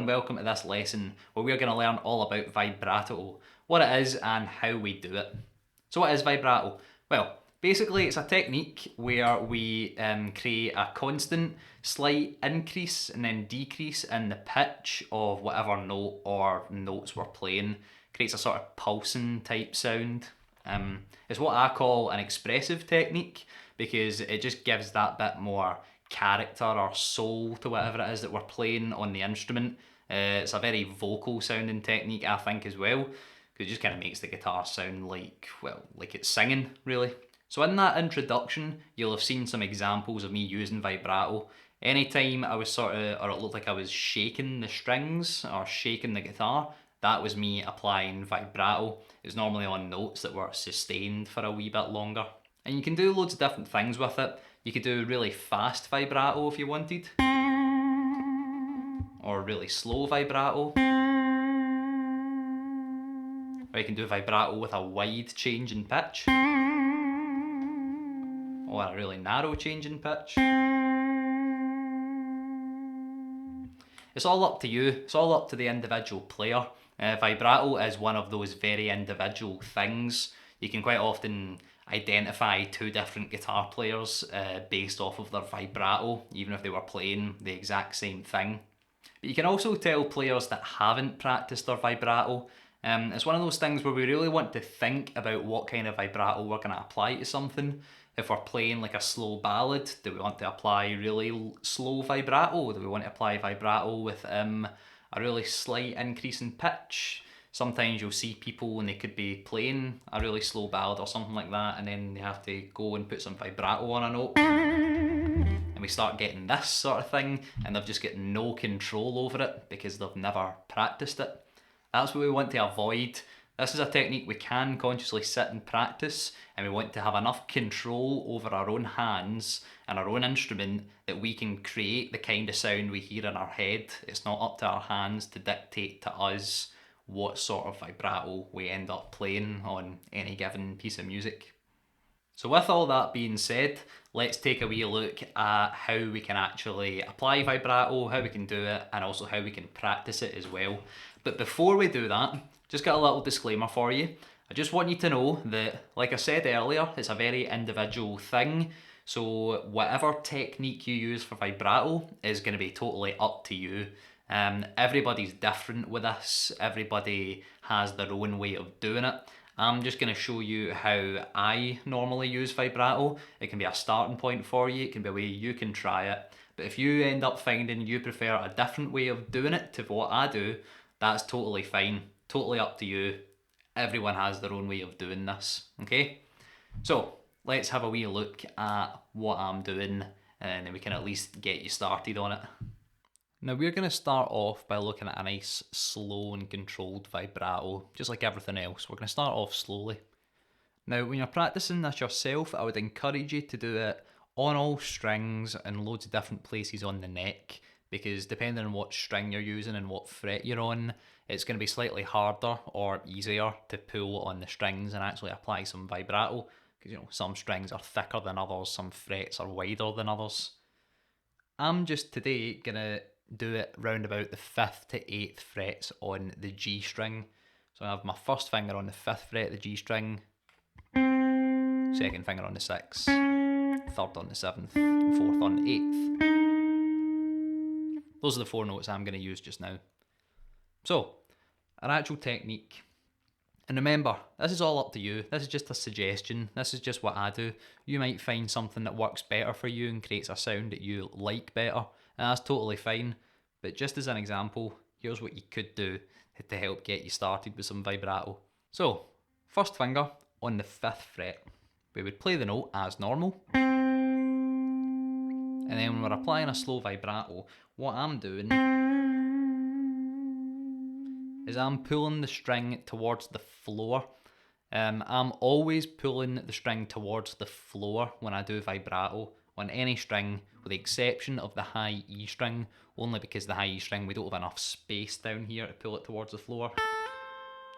and welcome to this lesson where we're going to learn all about vibrato, what it is and how we do it. So what is vibrato? Well, basically it's a technique where we create a constant slight increase and then decrease in the pitch of whatever note or notes we're playing. Creates a sort of pulsing type sound. It's what I call an expressive technique because it just gives that bit more character or soul to whatever it is that we're playing on the instrument. It's a very vocal sounding technique, I think, as well, because it just kind of makes the guitar sound like, well, like it's singing, really. So in that introduction, you'll have seen some examples of me using vibrato. Anytime I was sort of, or it looked like I was shaking the strings or shaking the guitar, that was me applying vibrato. It's normally on notes that were sustained for a wee bit longer. And you can do loads of different things with it. You could do really fast vibrato if you wanted, or really slow vibrato, or you can do vibrato with a wide change in pitch, or a really narrow change in pitch. It's all up to you, it's all up to the individual player. Vibrato is one of those very individual things. You can quite often identify two different guitar players based off of their vibrato, even if they were playing the exact same thing. But you can also tell players that haven't practiced their vibrato. It's one of those things where we really want to think about what kind of vibrato we're going to apply to something. If we're playing like a slow ballad, do we want to apply really slow vibrato? Do we want to apply vibrato with a really slight increase in pitch? Sometimes you'll see people and they could be playing a really slow ballad or something like that, and then they have to go and put some vibrato on a note. And we start getting this sort of thing, and they've just got no control over it because they've never practiced it. That's what we want to avoid. This is a technique we can consciously sit and practice, and we want to have enough control over our own hands and our own instrument that we can create the kind of sound we hear in our head. It's not up to our hands to dictate to us what sort of vibrato we end up playing on any given piece of music. So with all that being said, let's take a wee look at how we can actually apply vibrato, how we can do it, and also how we can practice it as well. But before we do that, just got a little disclaimer for you. I just want you to know that, like I said earlier, it's a very individual thing. So whatever technique you use for vibrato is going to be totally up to you. Everybody's different with this. Everybody has their own way of doing it. I'm just going to show you how I normally use vibrato. It can be a starting point for you. It can be a way you can try it. But if you end up finding you prefer a different way of doing it to what I do, that's totally fine. Totally up to you. Everyone has their own way of doing this. Okay? So let's have a wee look at what I'm doing, and then we can at least get you started on it. Now we're going to start off by looking at a nice slow and controlled vibrato, just like everything else. We're going to start off slowly. Now when you're practicing this yourself, I would encourage you to do it on all strings and loads of different places on the neck, because depending on what string you're using and what fret you're on, it's going to be slightly harder or easier to pull on the strings and actually apply some vibrato, because some strings are thicker than others, some frets are wider than others. I'm just today going to do it round about the 5th to 8th frets on the G string. So I have my first finger on the 5th fret of the G string, second finger on the 6th, third on the 7th, and fourth on the 8th. Those are the 4 notes I'm going to use just now. So, an actual technique. And remember, this is all up to you. This is just a suggestion. This is just what I do. You might find something that works better for you and creates a sound that you like better, and that's totally fine. But just as an example, here's what you could do to help get you started with some vibrato. So, first finger on the 5th fret. We would play the note as normal. And then when we're applying a slow vibrato, what I'm doing is I'm pulling the string towards the floor. I'm always pulling the string towards the floor when I do vibrato on any string, with the exception of the high E string, only because the high E string, we don't have enough space down here to pull it towards the floor.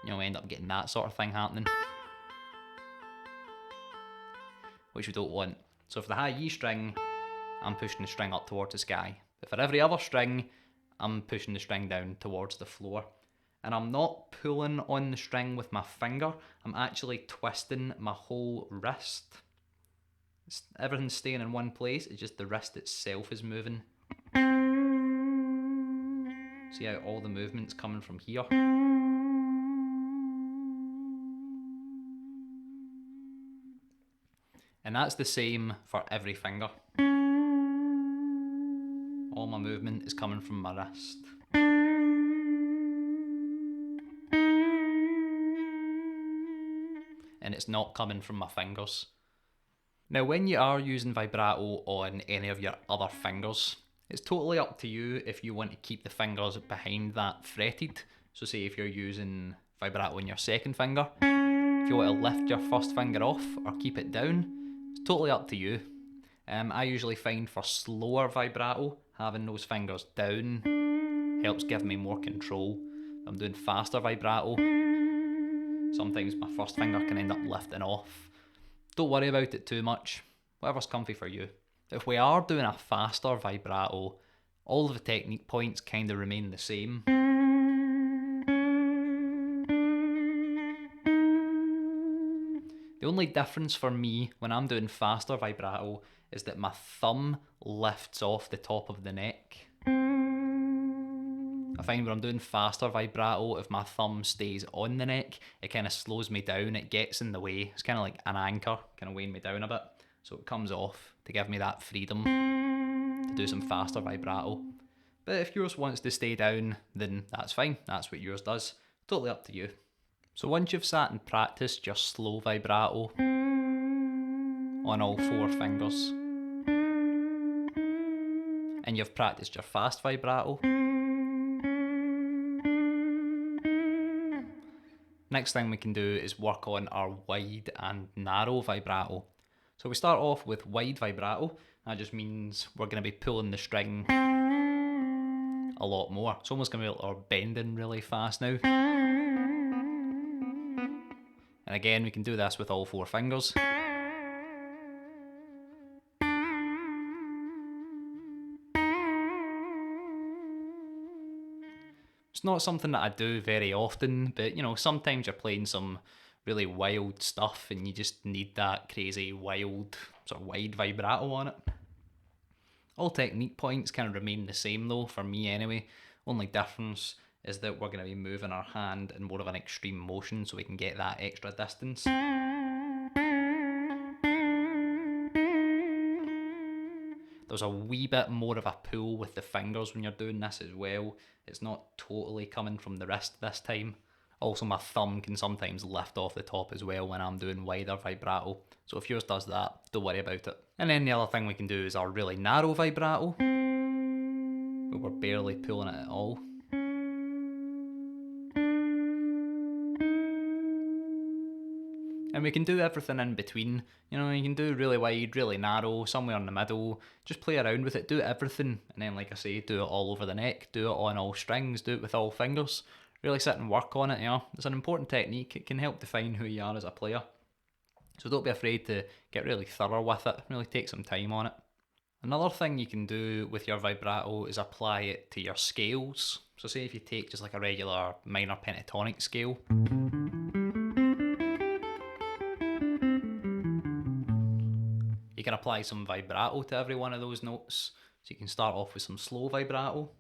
We end up getting that sort of thing happening, which we don't want. So for the high E string, I'm pushing the string up towards the sky. But for every other string, I'm pushing the string down towards the floor. And I'm not pulling on the string with my finger, I'm actually twisting my whole wrist. Everything's staying in one place, it's just the wrist itself is moving. See how all the movement's coming from here? And that's the same for every finger. All my movement is coming from my wrist. And it's not coming from my fingers. Now when you are using vibrato on any of your other fingers, it's totally up to you if you want to keep the fingers behind that fretted. So say if you're using vibrato on your second finger, if you want to lift your first finger off or keep it down, it's totally up to you. I usually find for slower vibrato, having those fingers down helps give me more control. If I'm doing faster vibrato, sometimes my first finger can end up lifting off. Don't worry about it too much, whatever's comfy for you. If we are doing a faster vibrato, all of the technique points kind of remain the same. The only difference for me when I'm doing faster vibrato is that my thumb lifts off the top of the neck. I find when I'm doing faster vibrato, if my thumb stays on the neck, it kind of slows me down, it gets in the way. It's kind of like an anchor, kind of weighing me down a bit. So it comes off to give me that freedom to do some faster vibrato. But if yours wants to stay down, then that's fine. That's what yours does. Totally up to you. So once you've sat and practiced your slow vibrato on all 4 fingers, and you've practiced your fast vibrato, next thing we can do is work on our wide and narrow vibrato. So we start off with wide vibrato. That just means we're going to be pulling the string a lot more. It's almost going to be like we're bending really fast now. And again, we can do this with all 4 fingers. It's not something that I do very often, but you know, sometimes you're playing some really wild stuff and you just need that crazy wild sort of wide vibrato on it. All technique points kind of remain the same though, for me anyway. Only difference is that we're going to be moving our hand in more of an extreme motion so we can get that extra distance. There's a wee bit more of a pull with the fingers when you're doing this as well. It's not totally coming from the wrist this time. Also, my thumb can sometimes lift off the top as well when I'm doing wider vibrato. So if yours does that, don't worry about it. And then the other thing we can do is our really narrow vibrato, where we're barely pulling it at all. And we can do everything in between. You know, you can do really wide, really narrow, somewhere in the middle. Just play around with it, do everything. And then, like I say, do it all over the neck, do it on all strings, do it with all fingers. Really sit and work on it, you know. It's an important technique. It can help define who you are as a player. So don't be afraid to get really thorough with it. Really take some time on it. Another thing you can do with your vibrato is apply it to your scales. So say if you take just like a regular minor pentatonic scale. You can apply some vibrato to every one of those notes. So you can start off with some slow vibrato.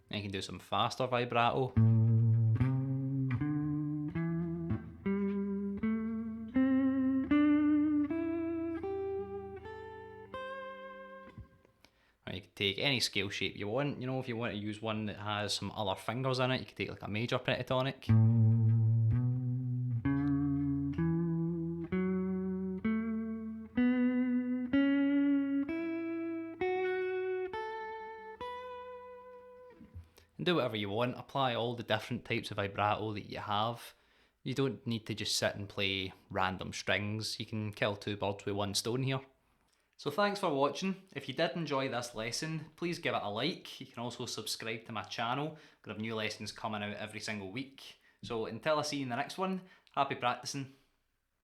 And you can do some faster vibrato. You can take any scale shape you want. You know, if you want to use one that has some other fingers in it, you can take like a major pentatonic. And do whatever you want. Apply all the different types of vibrato that you have. You don't need to just sit and play random strings. You can kill 2 birds with 1 stone here. So thanks for watching. If you did enjoy this lesson, please give it a like. You can also subscribe to my channel. I'm going to have new lessons coming out every single week. So until I see you in the next one, happy practicing.